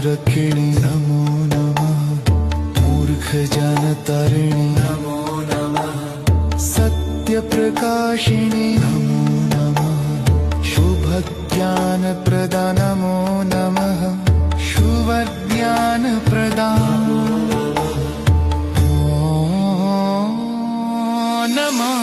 रक्षिणी नमो नमः। मूर्ख जन तारिणी नमो नमः। सत्य प्रकाशिनी नमो नमः। शुभ ज्ञान प्रदा नमो नमः। शुभ ज्ञान प्रदा नमः।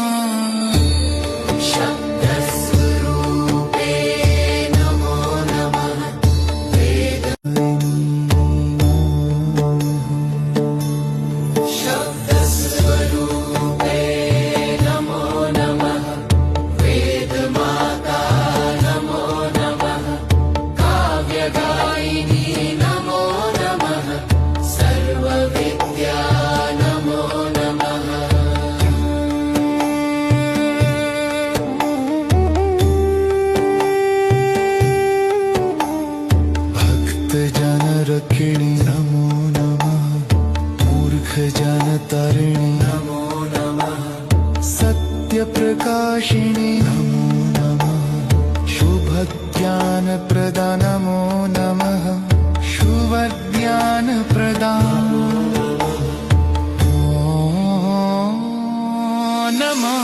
रक्षिणी नमो नमः। मूर्ख जन तारिणी नमो नमः। सत्य प्रकाशिनी नमो नमः। शुभ ज्ञान प्रदा नमो नमः। शुभ ज्ञान प्रदा नमः।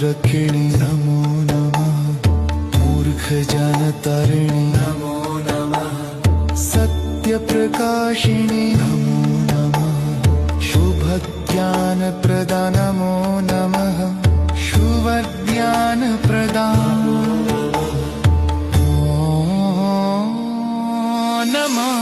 रक्षिणी नमो नमः। मूर्ख जन तारिणी नमो नमः। सत्य प्रकाशिनी नमो नमः। शुभ ज्ञान प्रदा नमो नमः। शुभ ज्ञान प्रदा नमः।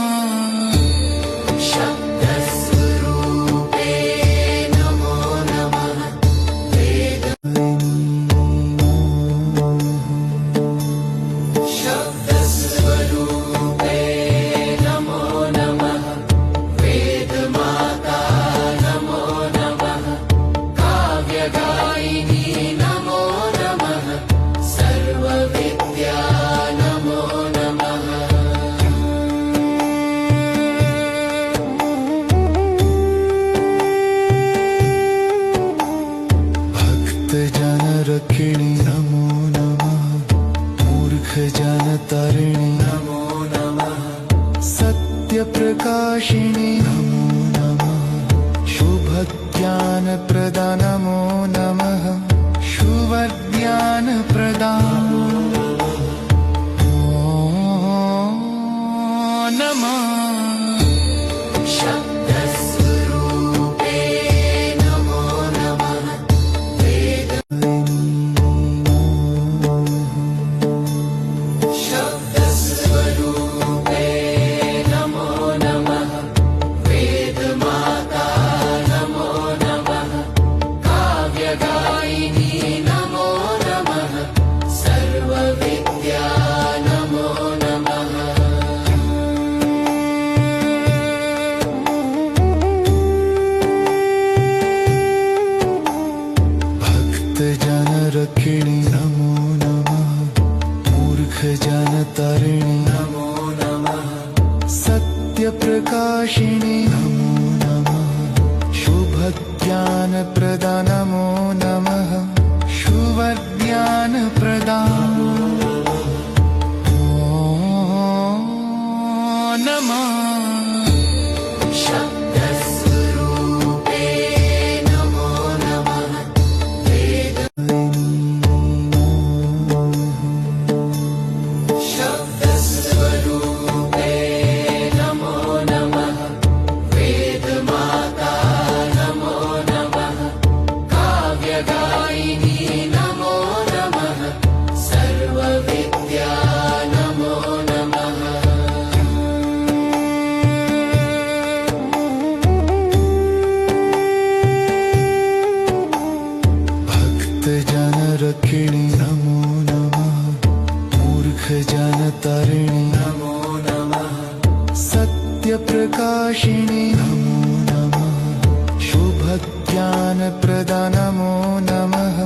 रक्षिणी नमो नमः। मूर्ख जन तारिणी नमो नमः। सत्य प्रकाशिनी नमो नमः। शुभ ज्ञान प्रदा नमो नमः। शुभ ज्ञान प्रदा नमः। रक्षिणी नमो नमः। मूर्ख जन तारिणी नमो नमः। सत्य प्रकाशिनी नमो नमः। शुभ ज्ञान प्रदा नमो नमः। शुभ ज्ञान प्रदा नमः। जन रक्षिणी नमो नमः मूर्ख जनतारिणी नमो नमः सत्य प्रकाशिनी नमो नमः शुभ ज्ञान प्रदान नमो नमः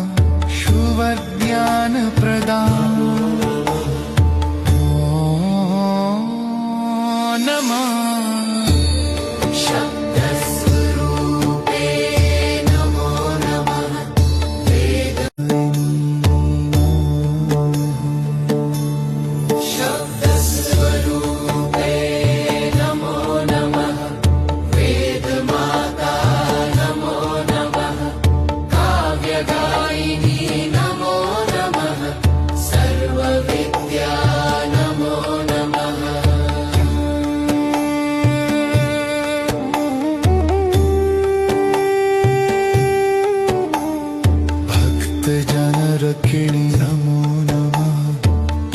शुभ ज्ञान प्रदान नमः रक्षिणी नमो नमः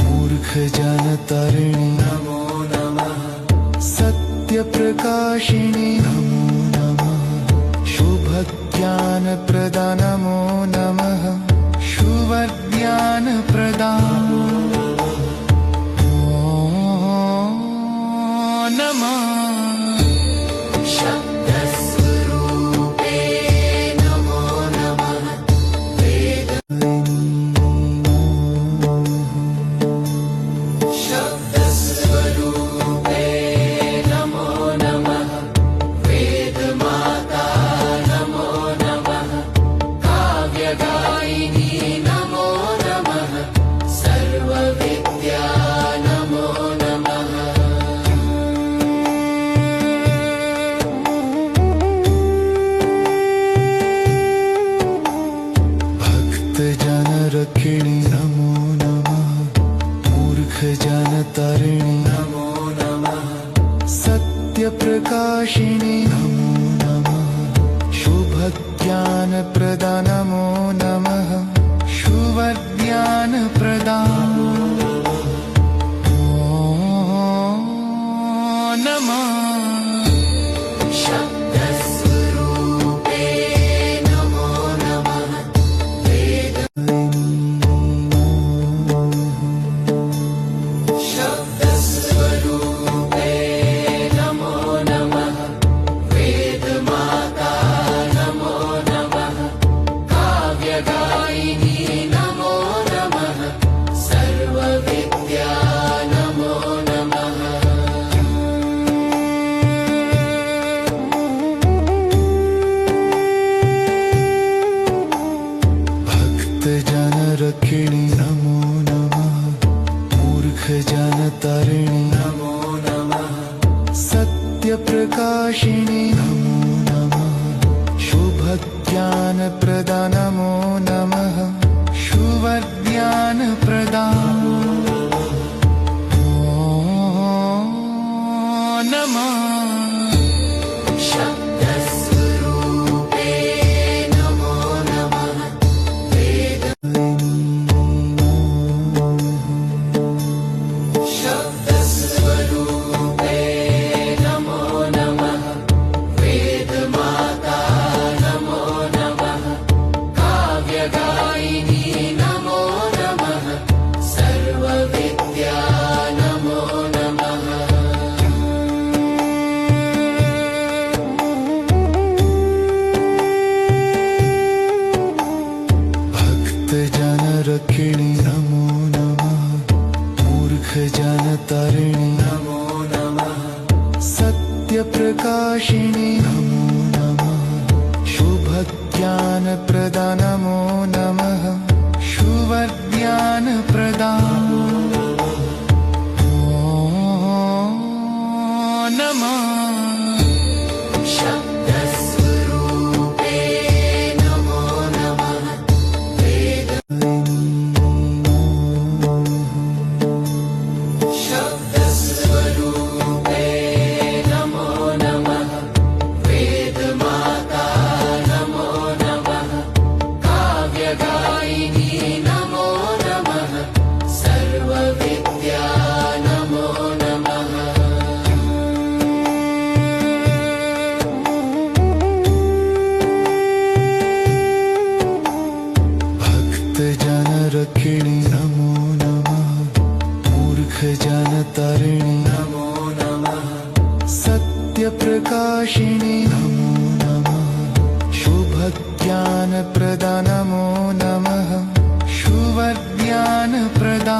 मूर्ख जनतारिणी नमो नमः सत्य प्रकाशिनी नमो नमः शुभ ज्ञान प्रदान नमो नमः शुभ ज्ञान प्रदान नमः रक्षिणी नमो नमः मूर्ख जनतारिणी नमो नमः सत्य प्रकाशिनी नमो नमः शुभ ज्ञान प्रदान नमो नमः शुभ ज्ञान प्रदान नमः रक्षिणी नमो नमः मूर्ख जनतारिणी नमो नमः सत्य प्रकाशिनी नमो नमः शुभ ज्ञान प्रदान नमो नमः शुभ ज्ञान प्रदान नमः रक्षिणी नमो नमः मूर्ख जनतारिणी नमो नमः सत्य प्रकाशिनी नमो नमः शुभ ज्ञान प्रदान नमो नमः शुभ ज्ञान प्रदान नमः ज्ञानज्ञानरक्षिणि नमो नमः मूर्खजनतारिणि नमो नमः सत्यप्रकाशिनि नमो नमः शुभज्ञानप्रदा नमो नमः शुभज्ञानप्रदा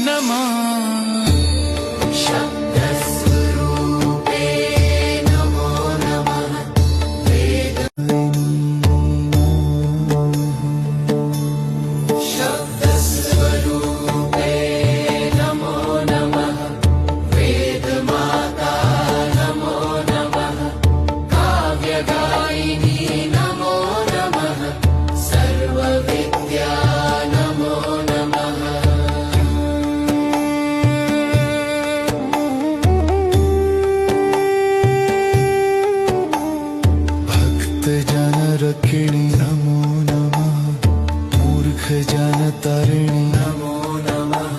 नमः ज्ञानरक्षिणि नमो नमः मूर्खजनतारिणि नमो नमः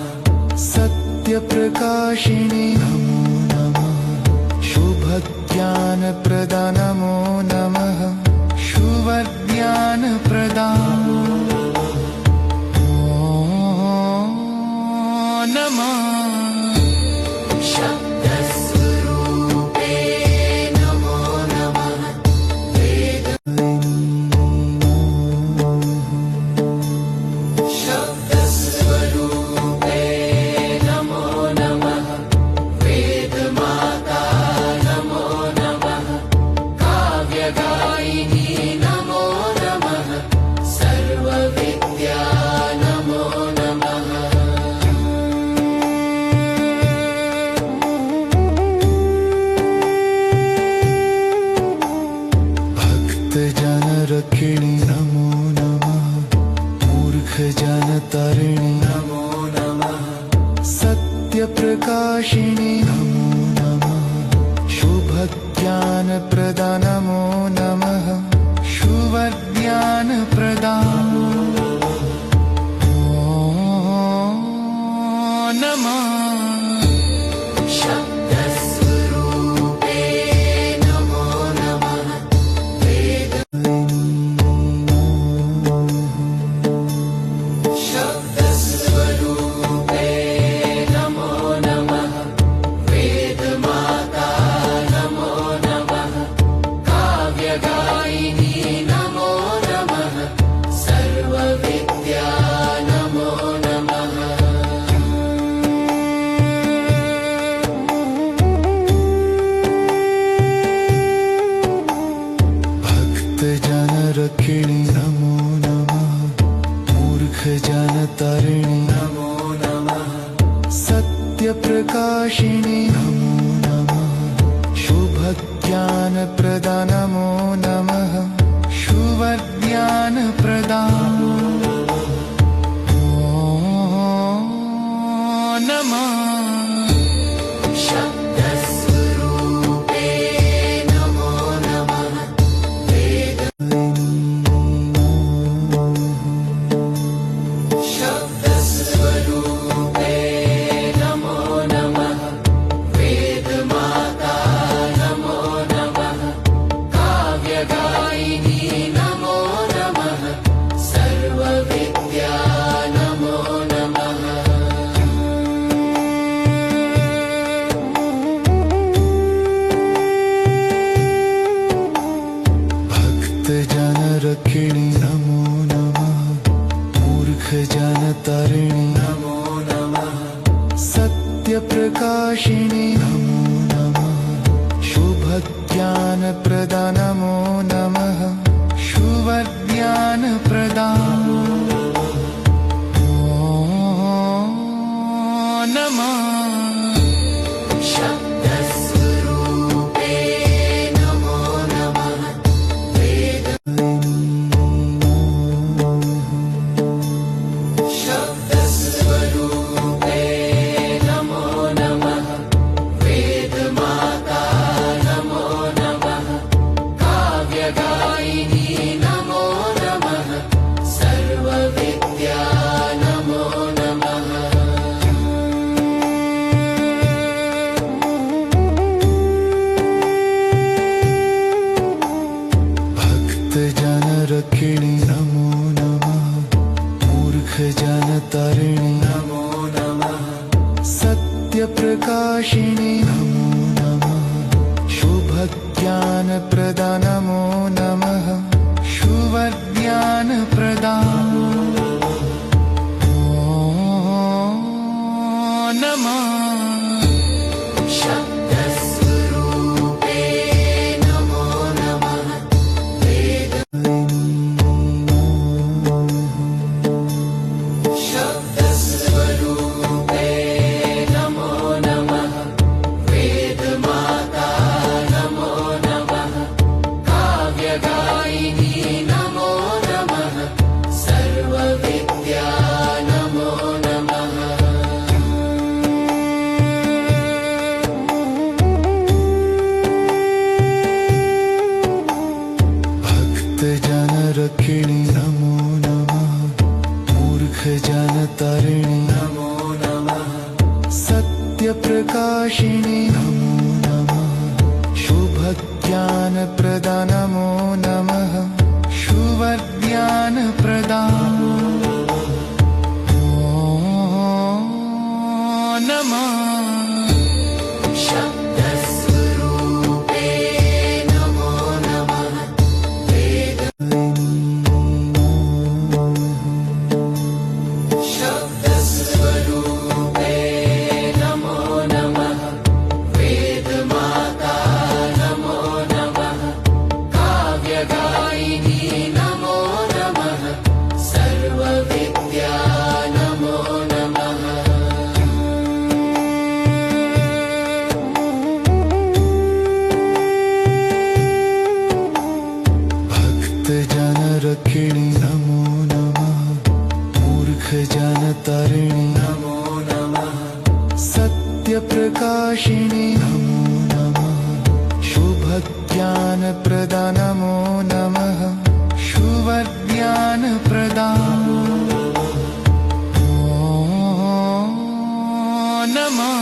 सत्यप्रकाशिनि नमो नमः शुभज्ञानप्रदा नमो नमः शुभज्ञानप्रदा नमः ज्ञानरक्षिणि नमो नमः मूर्खजनतारिणि नमो नमः सत्यप्रकाशिनि नमो नमः शुभज्ञानप्रदा नमो नमः शुभज्ञानप्रदा नमः ज्ञानरक्षिणि नमो नमः मूर्खजनतारिणि नमो नमः सत्यप्रकाशिनि नमो नमः शुभज्ञानप्रदा नमो नमः शुभज्ञानप्रदा नमः God. ज्ञानरक्षिणि नमो नमः मूर्खजनतारिणि नमो नमः सत्यप्रकाशिनि नमो नमः शुभज्ञानप्रदा नमो नमः शुभज्ञानप्रदा नमः ज्ञानरक्षिणि नमो नमः मूर्खजनतारिणि नमो नमः सत्यप्रकाशिनि नमो नमः शुभज्ञानप्रदा नमो नमः शुभज्ञानप्रदा नमः ज्ञानरक्षिणि नमो नमः मूर्खजनतारिणि नमो नमः सत्यप्रकाशिनि नमो नमः शुभज्ञानप्रदा नमो नमः शुभज्ञानप्रदा नमः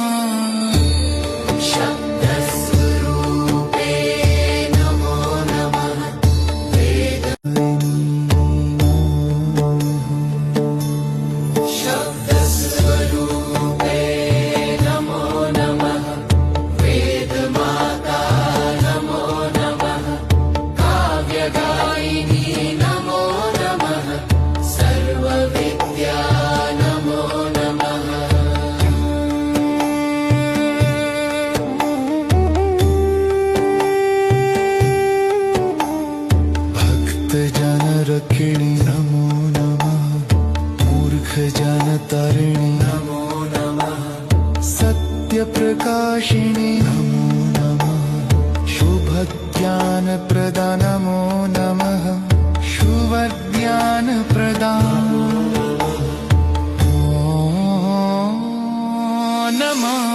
ज्ञानरक्षिणि नमो नमः मूर्खजनतारिणि नमो नमः सत्यप्रकाशिनि नमो नमः शुभज्ञानप्रदा नमो नमः शुभज्ञानप्रदा नमः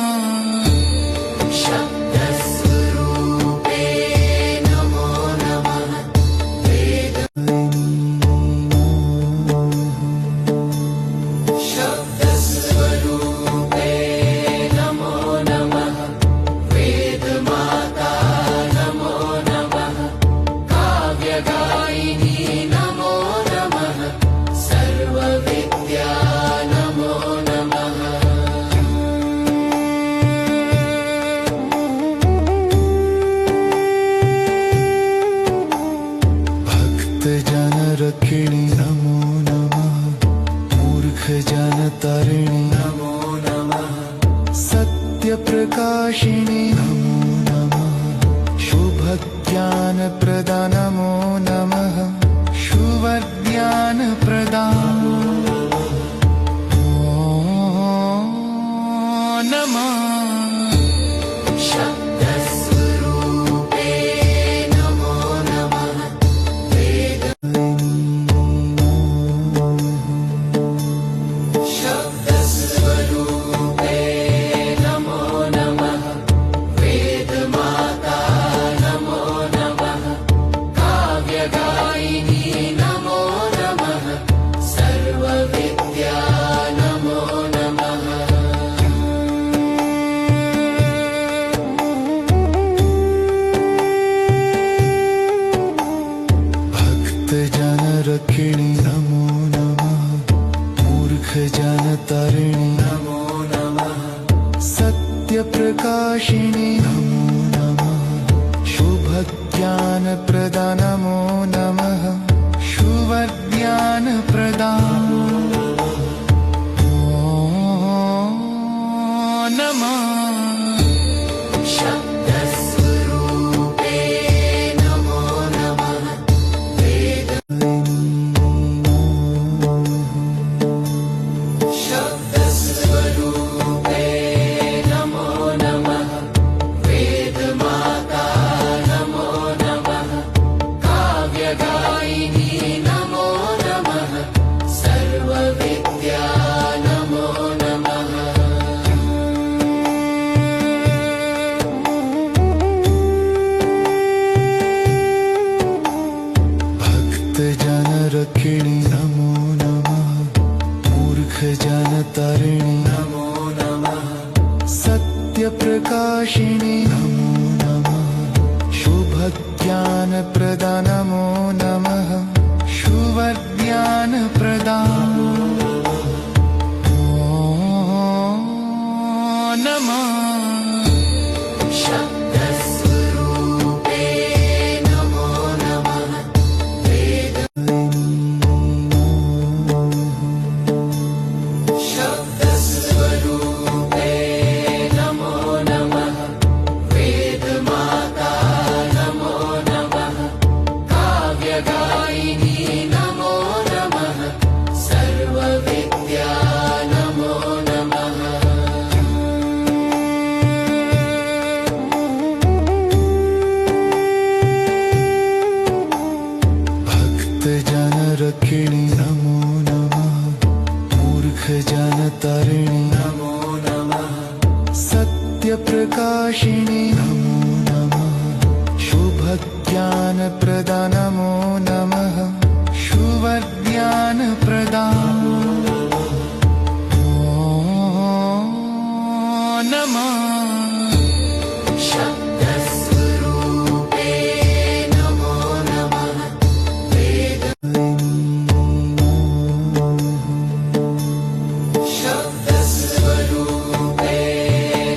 ज्ञानरक्षिणि नमो नमः मूर्खजनतारिणि नमो नमः सत्यप्रकाशिनि नमो नमः शुभज्ञानप्रदा नमो नमः शुभज्ञानप्रदा नमः काव्यगायिनी नमो नमः नमो नमः शुभज्ञान प्रदान नमः शब्दस्वरूपे नमो नमः वेद शब्दस्वरूपे नमो नमः वेदमाता नमो नमः काव्यगायिनी नमो नमः सर्वविद्या नमो नमः जनरक्षिणी नमो नमः मूर्ख जनतारिणी नमो नमः सत्यप्रकाशिनी नमो नमः शुभज्ञान प्रदान नमो नमः शुभज्ञान प्रदान नमः शब्दस्वरूपे नमो नमः वेद शब्दस्वरूपे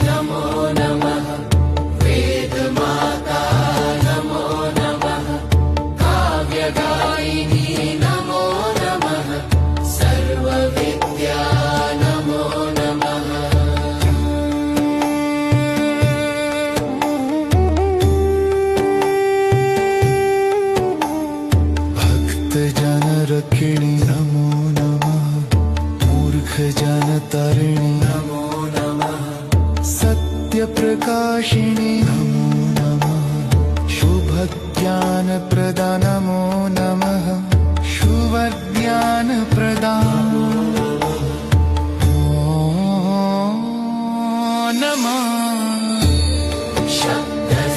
नमो नमः वेदमाता नमो नमः काव्यगायिनी नमो नमः सर्वविद्या नमो नमः भक्तजनरक्षिणी नमो नमः मूर्ख जनतारिणी नमो नमः सत्यप्रकाशिनी नमो नमः शुभज्ञान प्रदान नमो नमः शुभज्ञान प्रदान नमः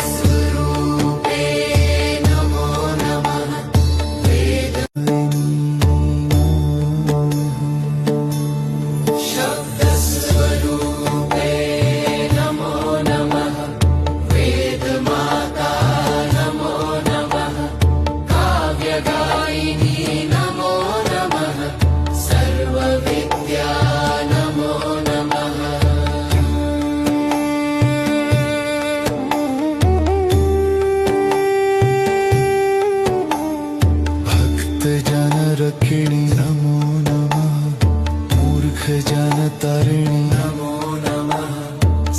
शब्दस्वरूपे नमो नमः वेद शब्दस्वरूपे नमो नमः वेदमाता नमो नमः काव्यगायिनी नमो नमः सर्वविद्या नमो नमः भक्तजनरक्षिणी नमो नमः मूर्ख जनतारिणी नमो नमः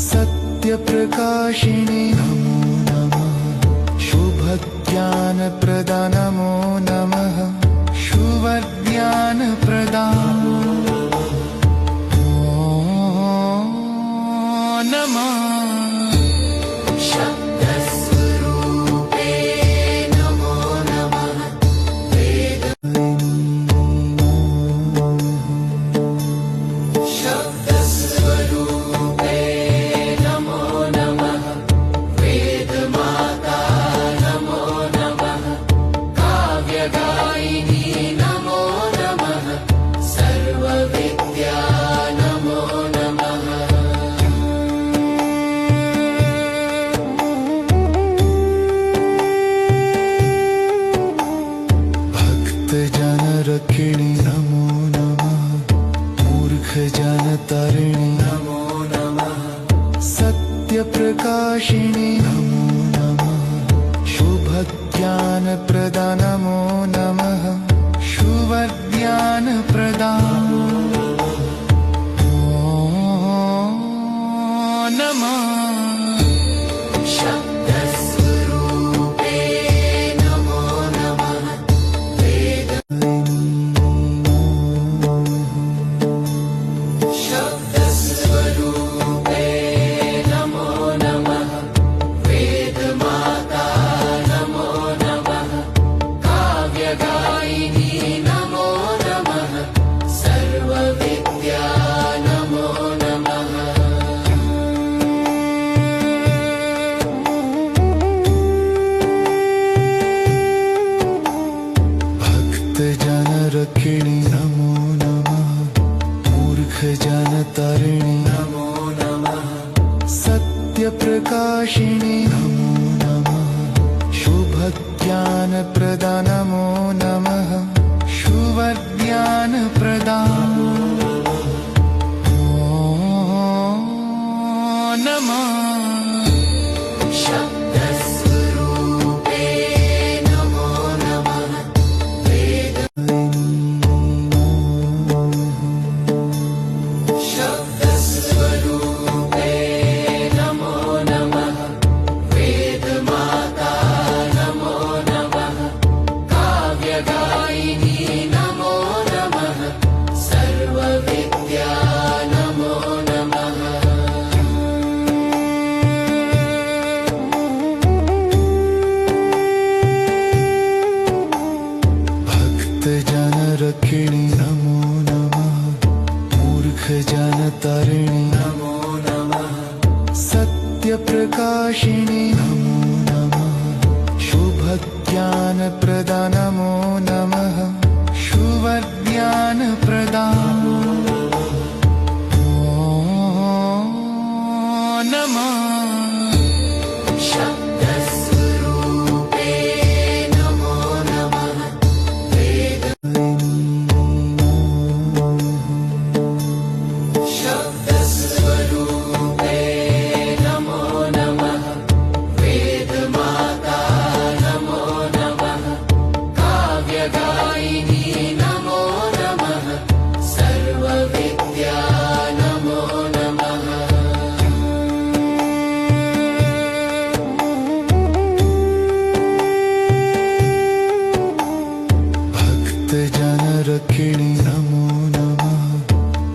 सत्यप्रकाशिनी नमो नमः शुभज्ञान प्रदान नमो नमः शुभज्ञान प्रदान नमः शब्दस्वरूपे नमो नमः वेद शब्दस्वरूपे नमो नमः वेदमाता नमो नमः काव्यगायिनी नमो नमः सर्वविद्या नमो नमः भक्तजनरक्षिणी नमो नमः मूर्ख जनतारिणी नमो नमः सत्यप्रकाशिनी नमो नमः शुभज्ञान प्रदान नमो नमः शुभज्ञान प्रदान नमः शब्दस्वरूपे नमो नमः वेद शब्दस्वरूपे नमो नमः वेदमाता नमो नमः काव्यगायिनी नमो नमः सर्वविद्या नमो नमः भक्तजनरक्षिणी नमो नमः मूर्ख जनतारिणी नमो नमः सत्यप्रकाशिनी नमो नमः शुभज्ञान नमो नमः शुभज्ञान प्रदान नमः शब्दस्वरूपे नमो नमः शब्दस्वरूपे नमो नमः वेदमाता नमो नमः काव्यगायिनी नमो नमः सर्वविद्या नमो नमः भक्तजनरक्षिणि नमो नमः मूर्खजनतारिणि नमो नमः सत्यप्रकाशिनि नमो नमः शुभज्ञानप्रदा नमो नमः शुभज्ञानप्रदा नमः शब्दस्वरूपे नमो नमः शब्दस्वरूपे नमो नमः वेदमाता नमो नमः काव्यगायिनी नमो नमः सर्वविद्या नमो नमः भक्तजनरक्षिणि नमो नमः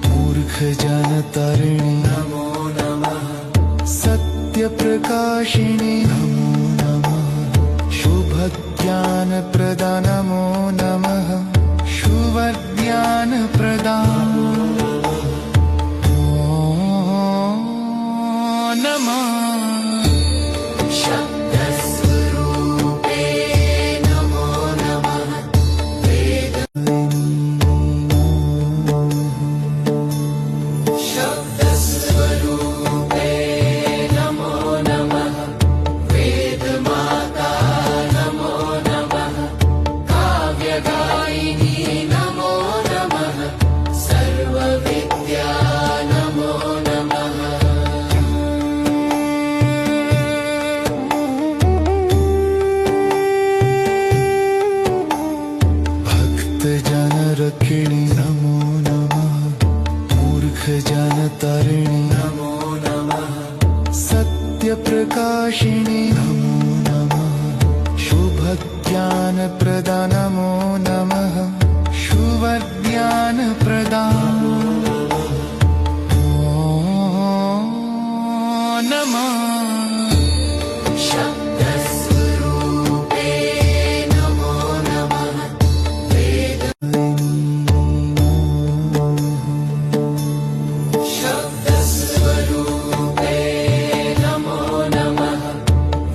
मूर्खजनतारिणि नमो नमः सत्यप्रकाशिनि नमो नमः शुभज्ञानप्रदा नमो नमः शुभज्ञानप्रदा नमः शब्दस्वरूपे नमो नमः शब्दस्वरूपे नमो नमः वेदमाता नमो नमः काव्यगायिनी नमो नमः सर्वविद्या नमो नमः भक्तजनरक्षिणि नमो नमः मूर्खजनतारिणि नमो नमः सत्यप्रकाशिनि नमो नमः शुभज्ञानप्रदा नमो नमः शुभज्ञानप्रदा नमः शब्दस्वरूपे नमो नमः शब्दस्वरूपे नमो नमः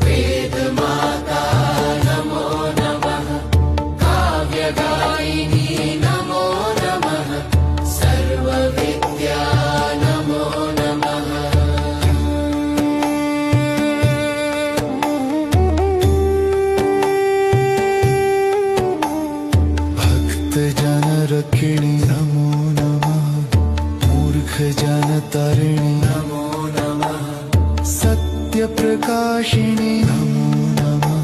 वेदमाता नमो नमः काव्यगायिनी नमो नमः सर्वविद्या नमो नमः भक्तजनरक्षिणि नमो नमः मूर्खजनतारिणि नमो नमः सत्यप्रकाशिनि नमो नमः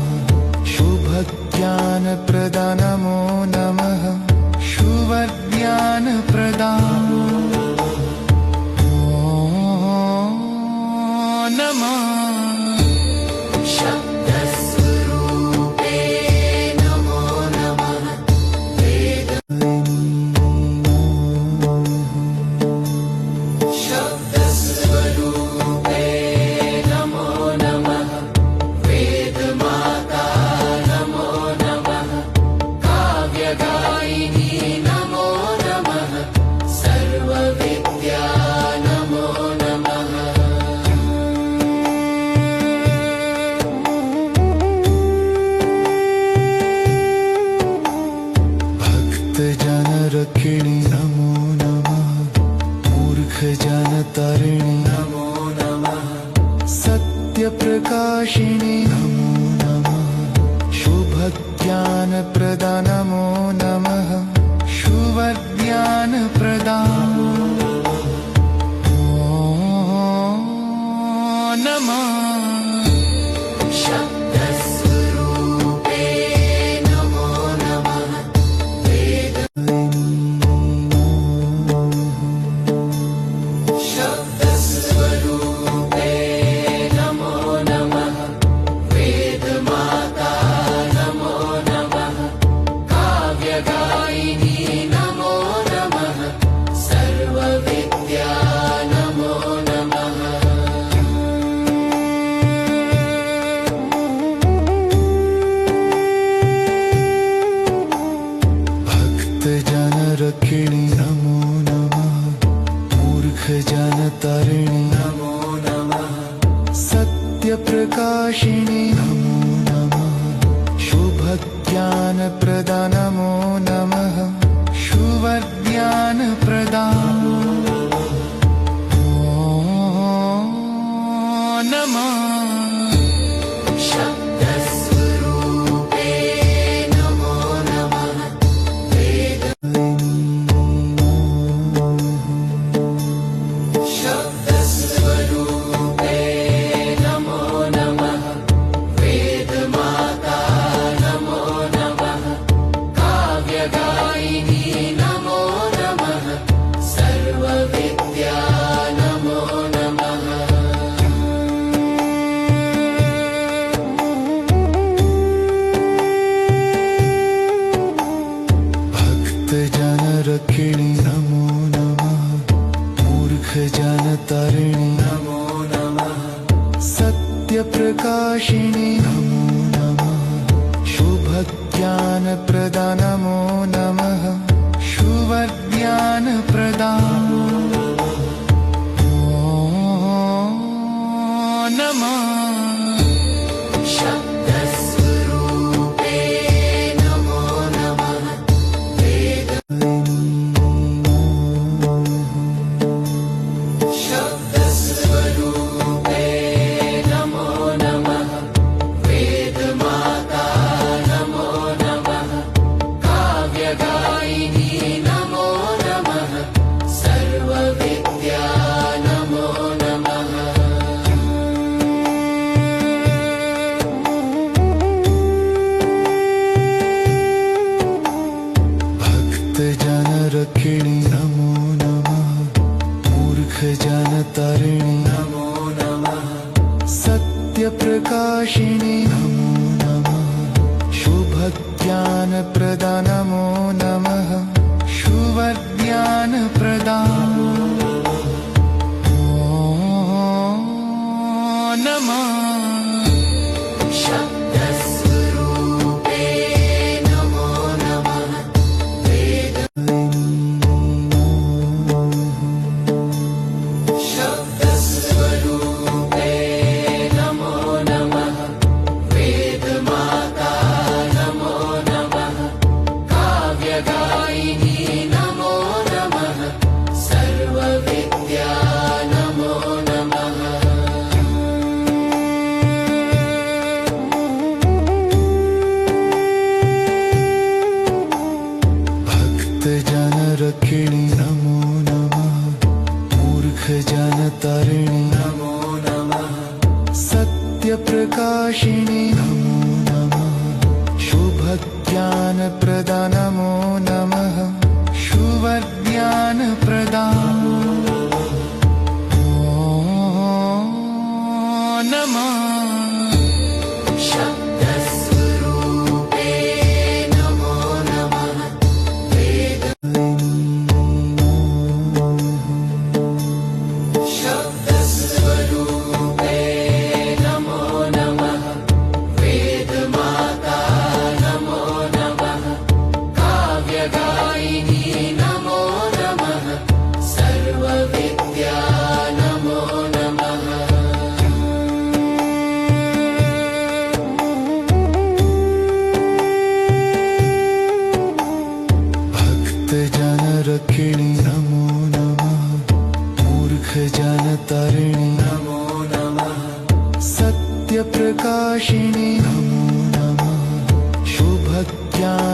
शुभज्ञानप्रदा नमो नमः शुभज्ञानप्रदा नमः शब्दस्वरूपे नमो नमः शब्दस्वरूपे नमो नमः वेदमाता नमो नमः काव्यगायिनी नमो नमः सर्व प्रदान नमो नमः शुभज्ञान प्रदान नमः शब्दस्वरूपे नमो नमः शब्दस्वरूपे नमो नमः वेदमाता नमो नमः काव्यगायिनी नमो नमः सर्वविद्या नमो नमः जन रक्षिणी नमो नमः मूर्ख जन तारिणी नमो नमः सत्य प्रकाशिनी नमो नमः शुभ ज्ञान प्रदान नमो नमः शुभ ज्ञान प्रदान नमः शब्दस्वरूपे नमो नमः शब्दस्वरूपे नमो नमः वेदमाता नमो नमः काव्यगायिनी नमो नमः सर्वविद्या नमो नमः जन रक्षिणी नमो नमः मूर्ख जन तारिणी नमो नमः सत्य प्रकाशिनी नमो नमः शुभ ज्ञान प्रदान नमो नमः शुभ ज्ञान प्रदान नमः शब्दस्वरूपे नमो नमः शब्दस्वरूपे नमो नमः वेदमाता नमो नमः काव्यगायिनी नमो नमः सर्वविद्या नमो नमः जन रक्षिणी नमो नमः मूर्ख जन तारिणी नमो नमः सत्य प्रकाशिनी नमो नमः शुभ ज्ञान प्रदान नमो नमः शुभ ज्ञान प्रदान नमः शब्दस्वरूपे नमो नमः शब्दस्वरूपे नमो नमः वेदमाता नमो नमः काव्यगायिनी नमो नमः सर्वविद्या नमो नमः जन रक्षिणी नमो नमः मूर्ख जन तारिणी नमो नमः सत्य प्रकाशिनी नमो नमः शुभ ज्ञान प्रदान नमो नमः शुभ ज्ञान प्रदान नमः शब्दस्वरूपे नमो नमः शब्दस्वरूपे नमो नमः वेदमाता नमो नमः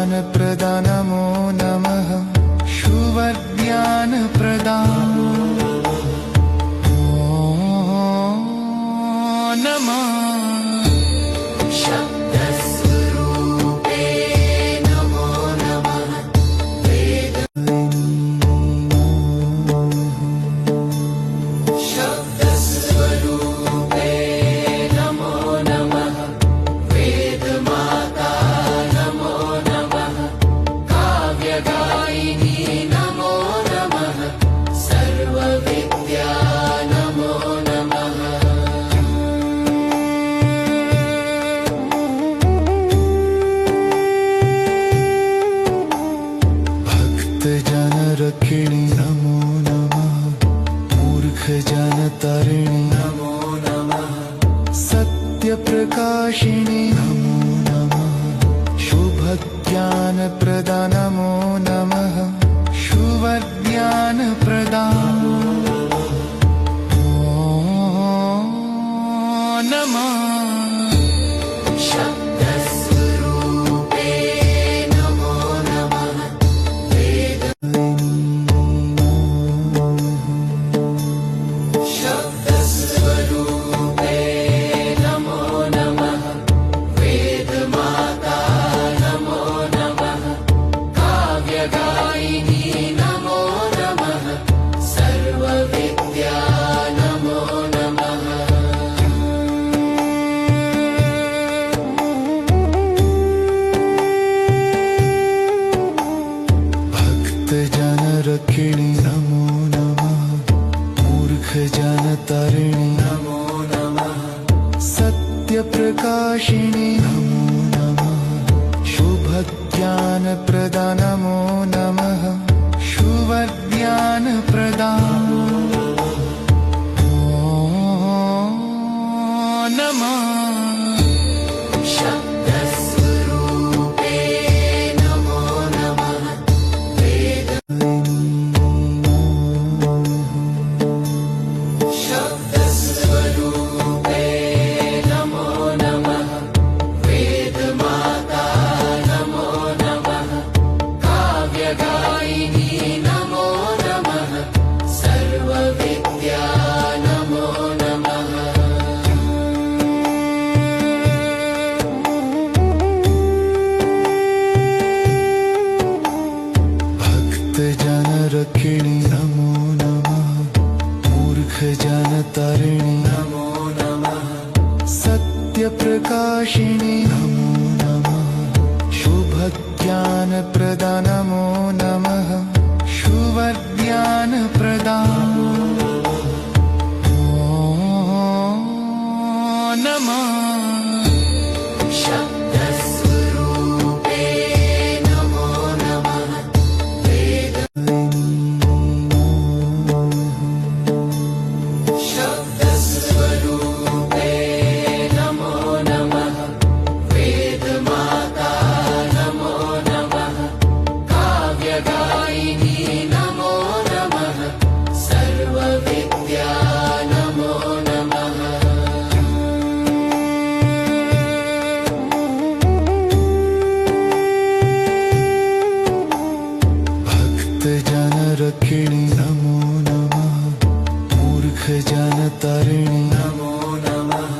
शुभज्ञानप्रदा नमो नमः शुभज्ञानप्रदा नमः शब्दस्वरूपे नमो नमः वेद शब्दस्वरूपे नमो नमः वेदमाता नमो नमः काव्यगायिनी नमो नमः सर्वविद्या नमो नमः भक्तजनरक्षिणि नमो नमः मूर्खजनतारिणि नमो नमः सत्यप्रकाशिनि नमो नमः शुभज्ञानप्रदा नमो नमः शुभज्ञानप्रदा नमः शब्दस्वरूपे नमो नमः वेद शब्दस्वरूपे नमो नमः वेदमाता नमो नमः काव्यगायिनी नमो नमः सर्वविद्या नमो नमः भक्तजनरक्षिणि नमो नमः मूर्खजनतारिणि नमो नमः सत्यप्रकाशिनि नमो नमः शुभज्ञानप्रदा नमो नमः शुभज्ञानप्रदा नमः शब्दस्वरूपे नमो नमः वेद शब्दस्वरूपे नमो नमः वेदमाता नमो नमः काव्यगायिनी नमो नमः सर्वविद्या नमो नमः भक्तजनरक्षिणि नमो नमः मूर्खजनतारिणि नमो नमः सत्यप्रकाशिनि नमो नमः शुभज्ञानप्रदा नमो नमः शुभज्ञानप्रदा नमः शब्दस्वरूपे नमो नमः वेद शब्दस्वरूपे नमो नमः वेदमाता नमो नमः काव्यगायिनी नमो नमः सर्वविद्या नमो नमः भक्तजनरक्षिणि नमो नमः मूर्खजनतारिणि नमो नमः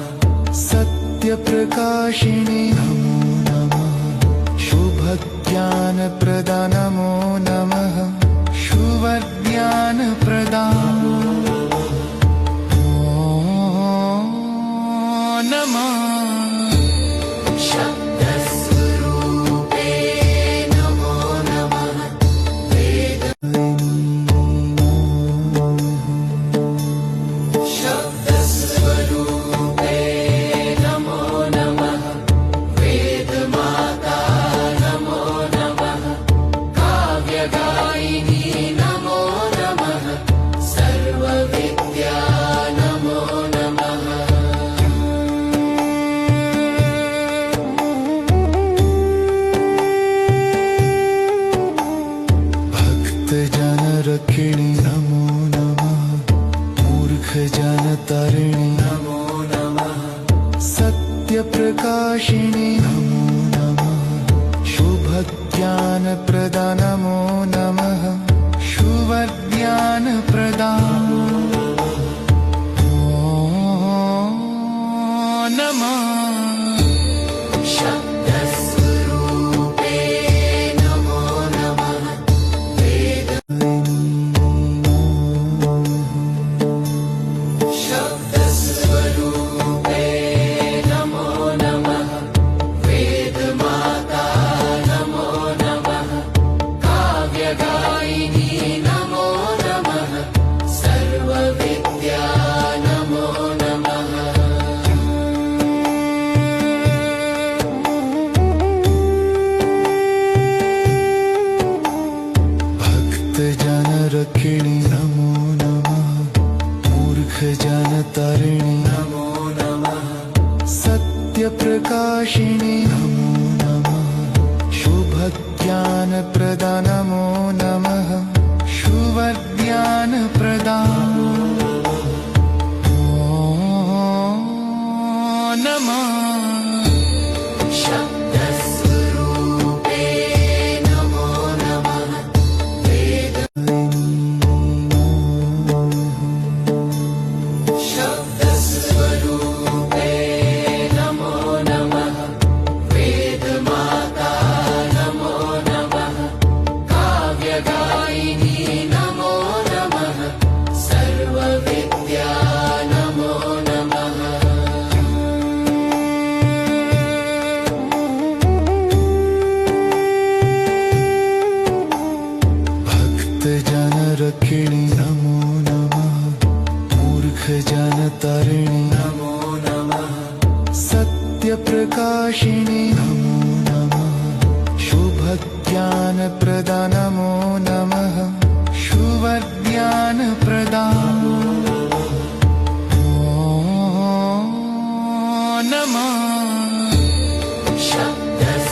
सत्यप्रकाशिनि नमो नमः शुभज्ञानप्रदा नमो नमः शुभज्ञानप्रदा नमः शब्दस्वरूपे नमो नमः वेद शब्दस्वरूपे नमो नमः वेदमाता नमो नमः काव्यगायिनी नमो नमः शुभज्ञानप्रदा नमो नमः शुभज्ञानप्रदा नमः शब्दस्वरूपे नमो नमः वेद शब्दस्वरूपे नमो नमः वेदमाता नमो नमः काव्यगायिनी नमो नमः सर्वविद्या नमो नमः भक्तजनरक्षिणि नमो नमः मूर्खजनतारिणि नमो नमः सत्यप्रकाशिनि नमो नमः शुभज्ञानप्रदा नमो नमः शुभज्ञानप्रदा नमः शब्दस्वरूपे नमो नमः वेद शब्दस्वरूपे नमो नमः वेदमाता नमो नमः काव्यगायिनी नमो नमः सर्वविद्या नमो नमः भक्तजनरक्षिणि नमो नमः मूर्खजनतारिणि नमो नमः सत्यप्रकाशिनि नमो नमः शुभज्ञानप्रदा नमो नमः शुभज्ञानप्रदा नमः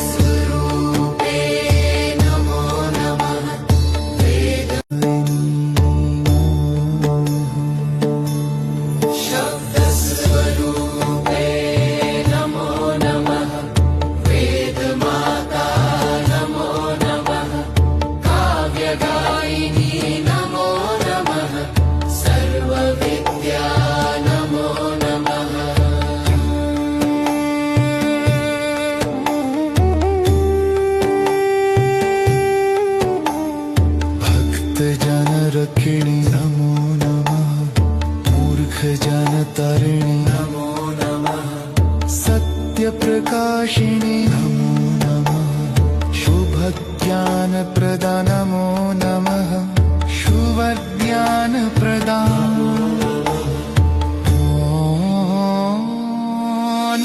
शब्दस्वरूपे नमो नमः वेद शब्दस्वरूपे नमो नमः वेदमाता नमो नमः काव्यगायिनी नमो नमः सर्वविद्या नमो नमः भक्तजनरक्षिणि नमो नमः मूर्खजनतारिणि नमो नमः सत्यप्रकाशिनि नमो नमः शुभज्ञानप्रदा नमो नमः शुभज्ञानप्रदा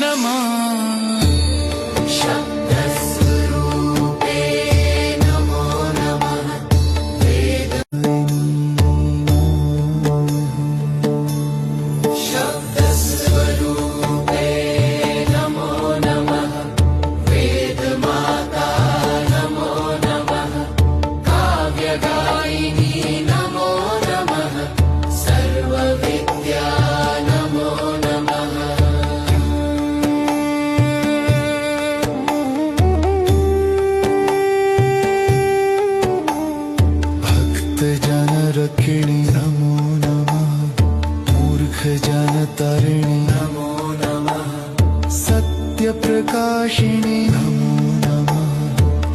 नमः शब्दस्वरूपे नमो नमः वेद शब्दस्वरूपे नमो नमः वेदमाता नमो नमः काव्यगायिनी नमो नमः सर्वविद्या नमो नमः भक्तजनरक्षिणि नमो नमः मूर्खजनतारिणि नमो नमः सत्यप्रकाशिनि नमो नमः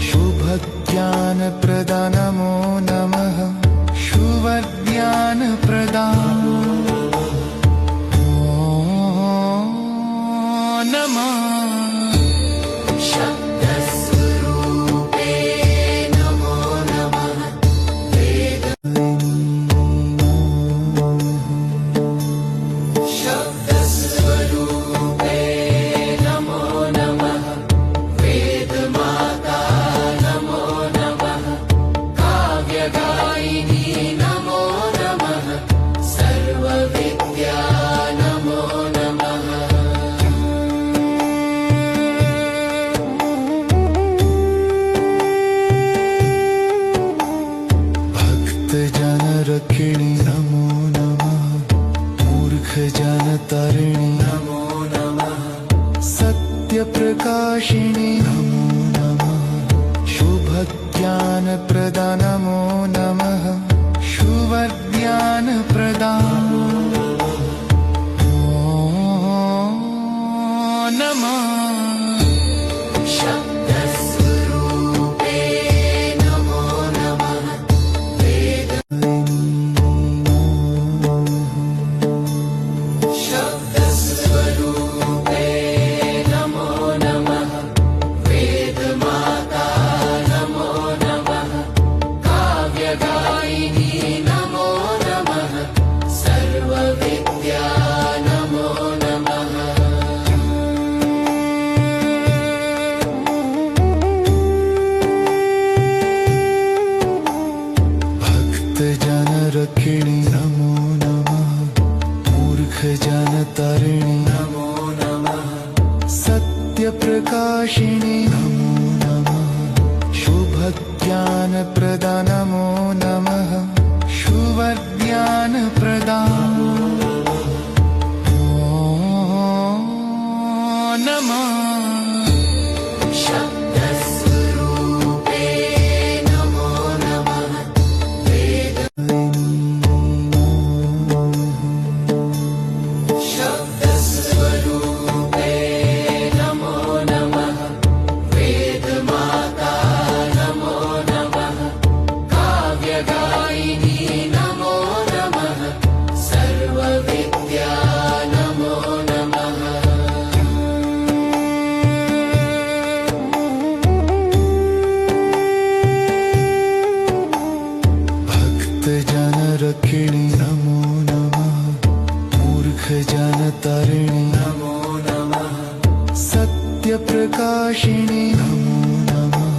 शुभज्ञानप्रदा नमो नमः शुभज्ञानप्रदा नमः शब्दस्वरूपे नमो नमः वेद शब्दस्वरूपे नमो नमः वेदमाता नमो नमः काव्यगायिनी नमो नमः सर्व शुभज्ञानप्रदा नमो नमः शुभज्ञानप्रदा नमः शब्दस्वरूपे नमो नमः शब्दस्वरूपे नमो नमः वेदमाता नमो नमः काव्यगायिनी नमो नमः सर्वविद्या नमो नमः भक्तजनरक्षिणी नमो नमः मूर्खजनतारिणी नमो नमः सत्यप्रकाशिनी नमो नमः शुभज्ञानप्रदा नमो नमः शुभज्ञानप्रदा नमः शब्दस्वरूपे नमो नमः शब्दस्वरूपे नमो नमः वेदमाता नमो नमः काव्यगायिनी नमो नमः सर्वविद्या नमो नमः भक्तजनरक्षिणी नमो नमः मूर्खजनतारिणी नमो नमः सत्यप्रकाशिनी नमो नमः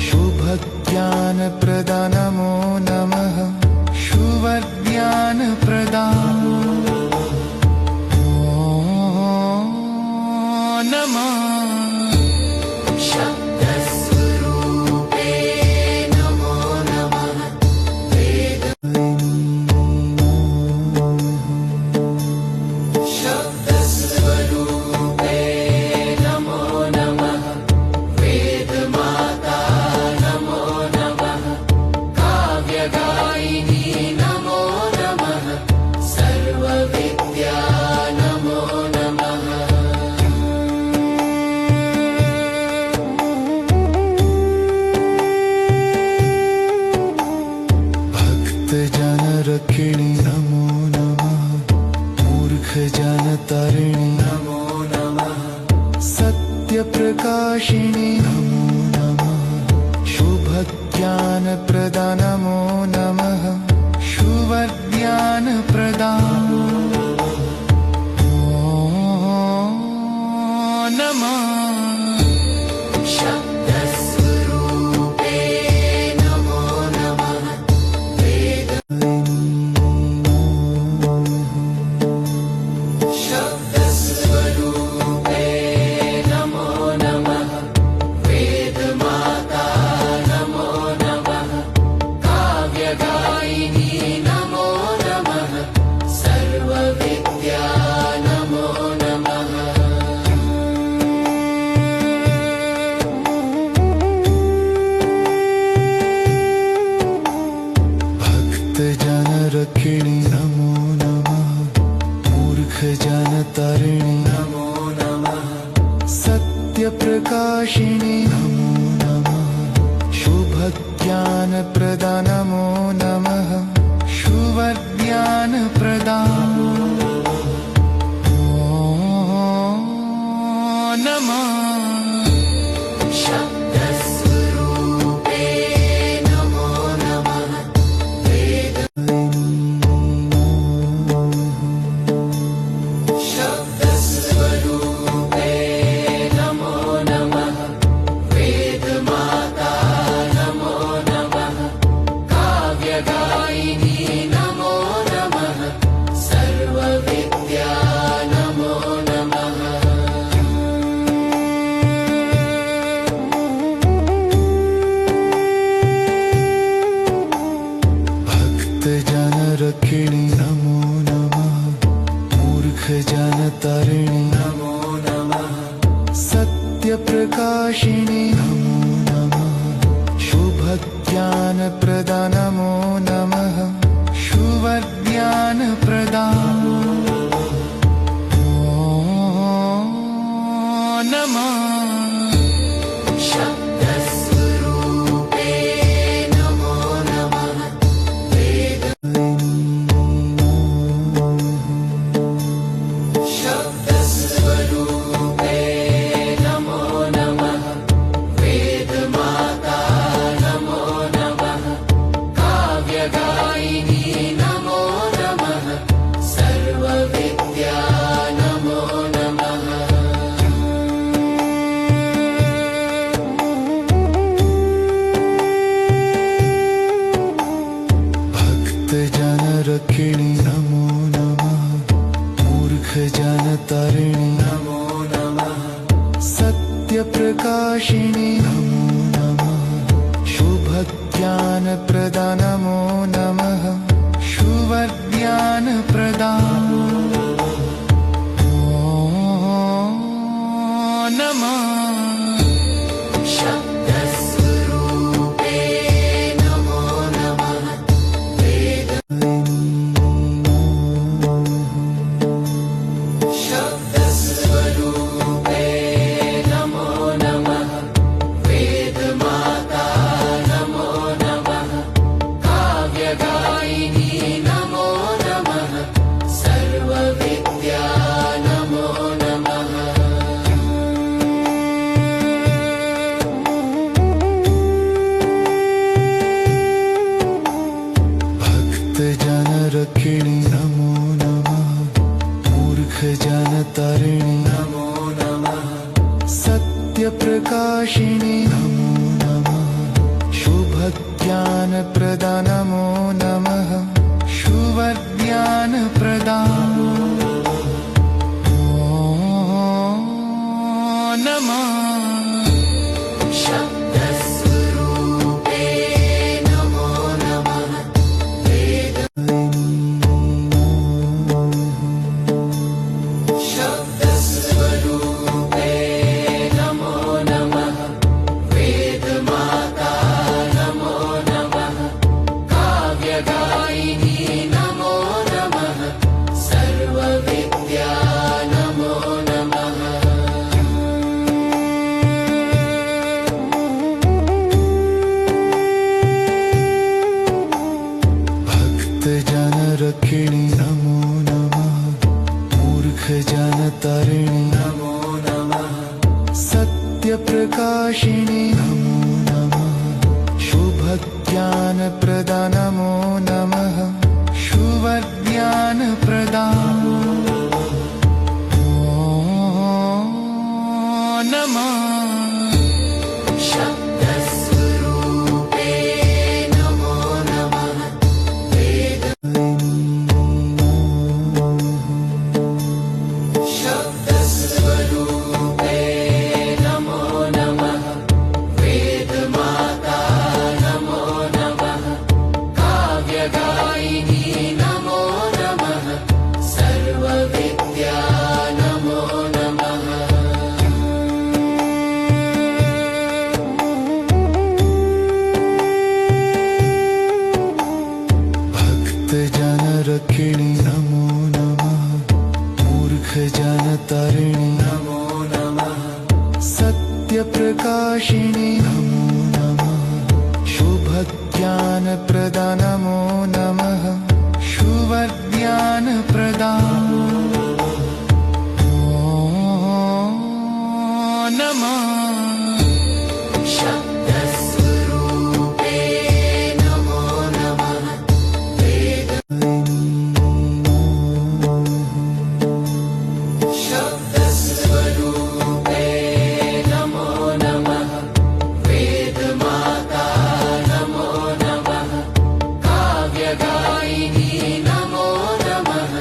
शुभज्ञानप्रदा नमो नमः शुभज्ञानप्रदा नमः शब्दस्वरूपे नमो नमः शब्दस्वरूपे नमो नमः वेदमाता नमो नमः काव्यगायिनी नमो नमः सर्वविद्या नमो नमः भक्तजनरक्षिणी नमो नमः मूर्खजनतारिणी नमो नमः सत्यप्रकाशिनी नमो नमः शुभज्ञानप्रदा नमो नमः शुभज्ञानप्रदा नमः शब्दस्वरूपे नमो नमः शब्दस्वरूपे नमो नमः वेदमाता नमो नमः काव्यगायिनी नमो नमः सर्वविद्या नमो नमः भक्तजनरक्षिणी नमो नमः मूर्खजनतारिणी नमो नमः सत्यप्रकाशिनी नमो नमः शुभज्ञानप्रदा नमो नमः शुभज्ञानप्रदा नमः शब्दस्वरूपे नमो नमः शब्दस्वरूपे नमो नमः वेदमाता नमो नमः काव्यगायिनी नमो नमः सर्व शुभज्ञानप्रदा नमो नमः शुभज्ञानप्रदा नमः शब्दस्वरूपे नमो नमः शब्दस्वरूपे नमो नमः वेदमाता नमो नमः काव्यगायिनी नमो नमः सर्वविद्या नमो नमः भक्तजनरक्षिणी नमो नमः मूर्खजनतारिणी नमो नमः सत्यप्रकाशिनी नमो नमः शुभज्ञानप्रदा नमो नमः शुभज्ञानप्रदा नमः शब्दस्वरूपे नमो नमः शब्दस्वरूपे नमो नमः वेदमाता नमो नमः काव्यगायिनी नमो नमः सर्वविद्या नमो नमः भक्तजनरक्षिणी नमो नमः मूर्खजनतारिणी नमो नमः सत्यप्रकाशिनी नमो नमः शुभज्ञानप्रदा नमो नमः शुभज्ञानप्रदा नमः शब्दस्वरूपे नमो नमः शब्दस्वरूपे नमो नमः वेदमाता नमो नमः काव्यगायिनी नमो नमः सर्वविद्या नमो नमः भक्तजनरक्षिणी नमो नमः मूर्खजनतारिणी नमो नमः सत्यप्रकाशिनी नमो नमः शुभज्ञानप्रदा नमो नमः शुभज्ञानप्रदा नमः शब्दस्वरूपे नमो नमः शब्दस्वरूपे नमो नमः वेदमाता नमो नमः काव्यगायिनी नमो नमः सर्वविद्या नमो नमः भक्तजनरक्षिणी नमो नमः मूर्खजनतारिणी नमो नमः सत्यप्रकाशिनी नमो नमः शुभज्ञानप्रदा नमो नमः शुभज्ञानप्रदा नमः शब्दस्वरूपे नमो नमः शब्दस्वरूपे नमो नमः वेदमाता नमो नमः काव्यगायिनी नमो नमः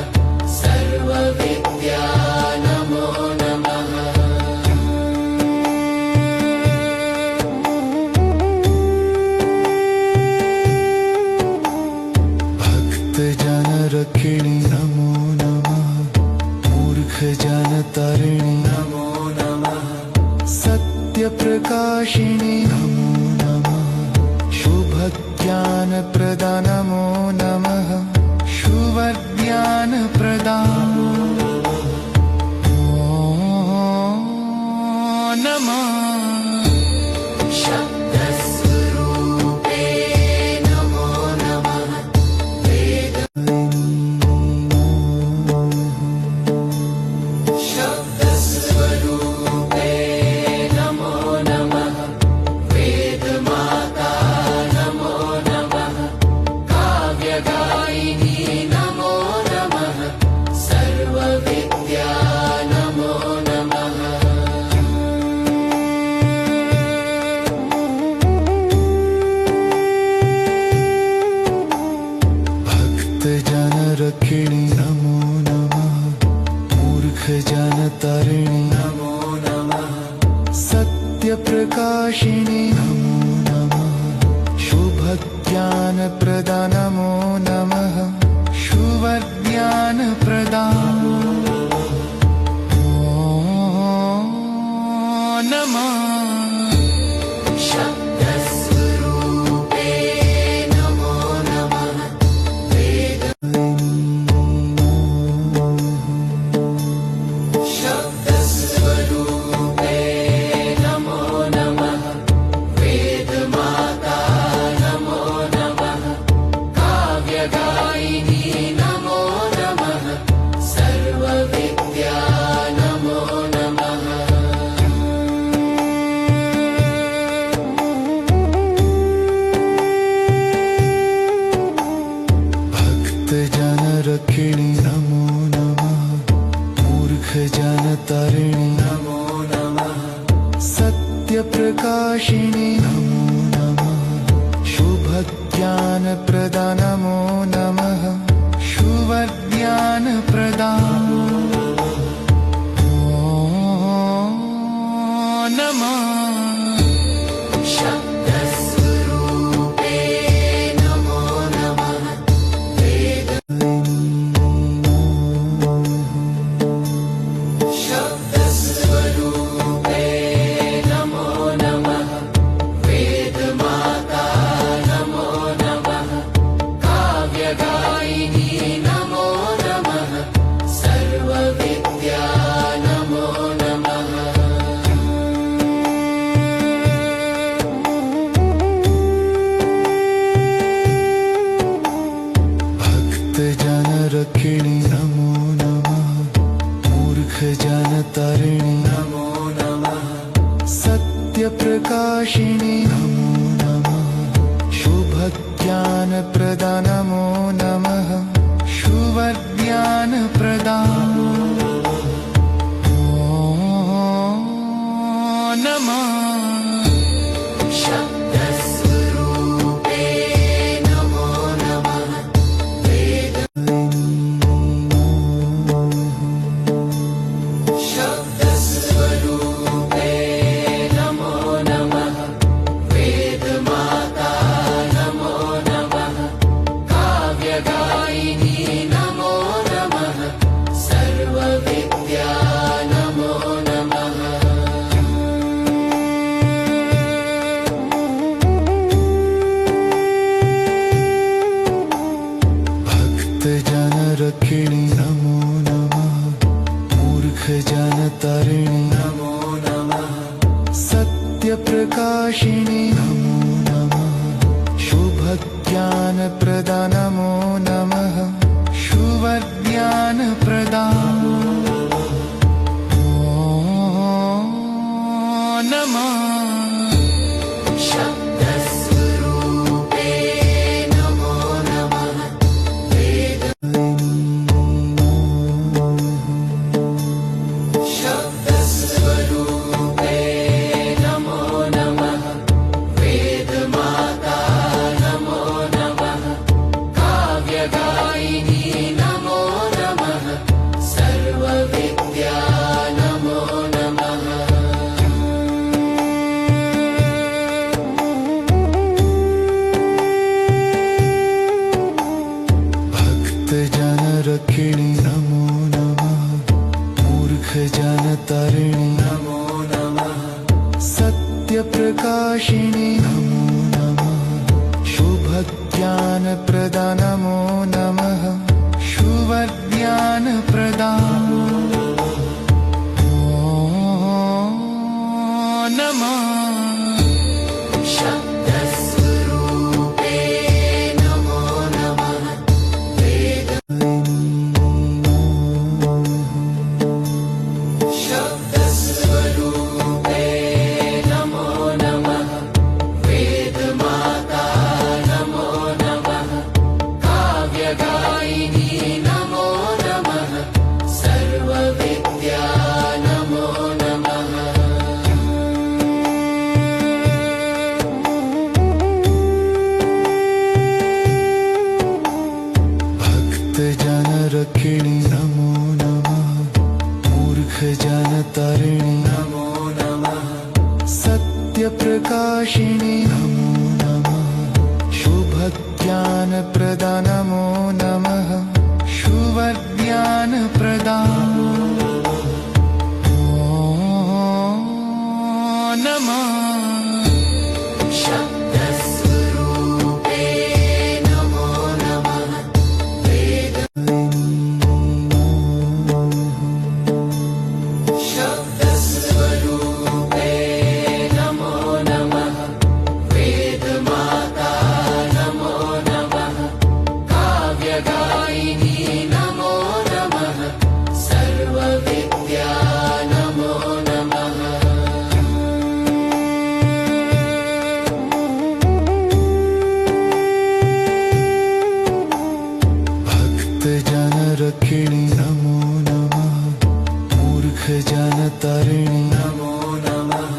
प्रदान नमो नमः शुभज्ञान प्रदान नमः शब्दस्वरूपे नमो नमः शब्दस्वरूपे नमो नमः वेदमाता नमो नमः काव्यगायिनी नमो नमः सर्वविद्या नमो नमः जन रक्षिणी नमो नमः मूर्ख जन तारिणी नमो नमः सत्य प्रकाशिनी नमो नमः शुभ ज्ञान प्रदान नमो नमः शुभ ज्ञान प्रदान नमः शब्दस्वरूपे नमो नमः शब्दस्वरूपे नमो नमः वेदमाता नमो नमः काव्यगायिनी नमो नमः सर्वविद्या नमो नमः भक्त जन रक्षिणी नमो नमः मूर्ख जन तारिणी नमो नमः सत्य प्रकाशिनी नमो नमः शुभ ज्ञान प्रदान नमो नमः शुभ ज्ञान प्रदान नमः शब्दस्वरूपे नमो नमः शब्दस्वरूपे नमो नमः वेदमाता नमो नमः काव्यगायिनी नमो नमः सर्वविद्या नमो नमः भक्त जन रक्षिणी नमो नमः मूर्ख जन तारिणी नमो नमः सत्य प्रकाशिनी नमो नमः शुभ ज्ञान प्रदान नमो नमः शुभ ज्ञान प्रदान नमः शब्दस्वरूपे नमो नमः शब्दस्वरूपे नमो नमः वेदमाता नमो नमः काव्यगायिनी नमो नमः सर्वविद्या नमो नमः भक्त जन रक्षिणी नमो नमः मूर्ख जन तारिणी नमो नमः सत्य प्रकाशिनी नमो नमः शुभ ज्ञान प्रदान नमो नमः शुभ ज्ञान प्रदान नमः शब्दस्वरूपे नमो नमः शब्दस्वरूपे नमो नमः वेदमाता नमो नमः काव्यगायिनी नमो नमः शुभज्ञानप्रदा नमो नमः शुभज्ञानप्रदा नमः शब्दस्वरूपे नमो नमः शब्दस्वरूपे नमो नमः वेदमाता नमो नमः काव्यगायिनी नमो नमः सर्वविद्या नमो नमः भक्तजनरक्षिणि नमो नमः मूर्खजनतारिणि नमो नमः सत्यप्रकाशिनि नमो नमः शुभज्ञानप्रदा नमो नमः शुभज्ञानप्रदा नमः शब्दस्वरूपे नमो नमः शब्दस्वरूपे नमो नमः वेदमाता नमो नमः काव्यगायिनी नमो नमः सर्वविद्या नमो नमः भक्तजनरक्षिणि नमो नमः मूर्खजनतारिणि नमो नमः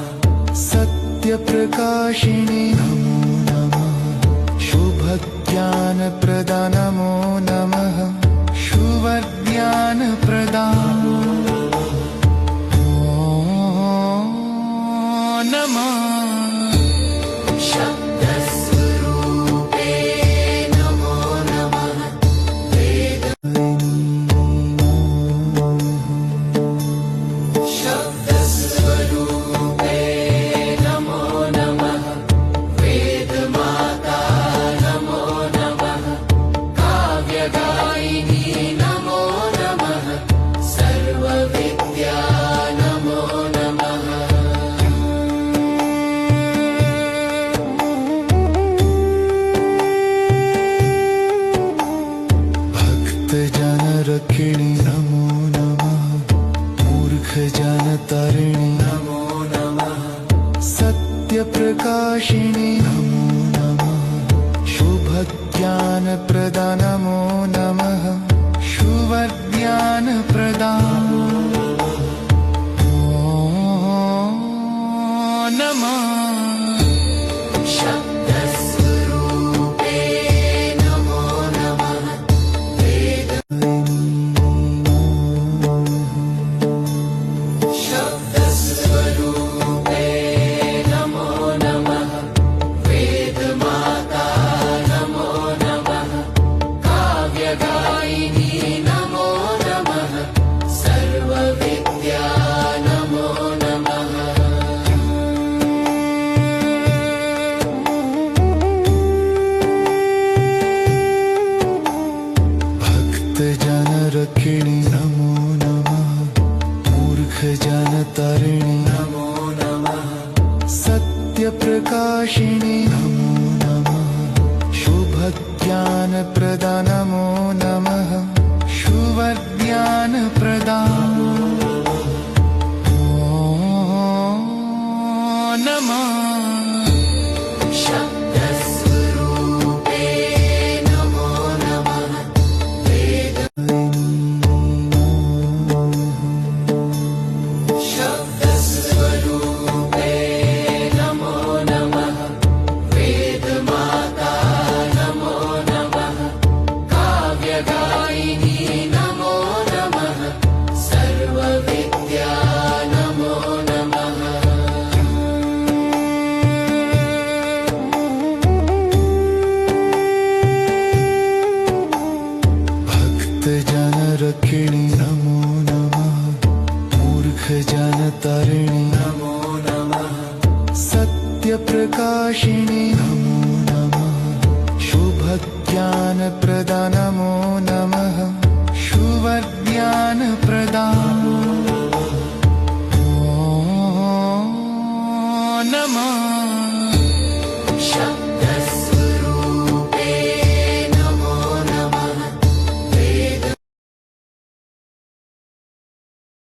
सत्यप्रकाशिनि नमो नमः शुभज्ञानप्रदा नमो नमः शुभज्ञानप्रदा नमः शब्दस्वरूपे नमो नमः शब्दस्वरूपे नमो नमः वेदमाता नमो नमः काव्यगायिनी नमो नमः सर्वविद्या नमो नमः भक्तजनरक्षिणि नमो नमः मूर्खजनतारिणि नमो नमः सत्यप्रकाशिनि नमो नमः शुभज्ञानप्रदा नमो नमः शुभज्ञानप्रदा नमः शब्दस्वरूपे नमो नमः शब्दस्वरूपे नमो नमः वेदमाता नमो नमः काव्यगायिनी नमो नमः सर्वविद्या नमो नमः भक्तजनरक्षिणि नमो नमः मूर्खजनतारिणि नमो नमः सत्यप्रकाशिनि नमो नमः शुभज्ञानप्रदा नमो नमः शुभज्ञानप्रदा नमः शब्दस्वरूपे नमो नमः शब्दस्वरूपे नमो नमः वेदमाता नमो नमः काव्यगायिनी नमो नमः प्रदा नमो नमः शुभज्ञान प्रदा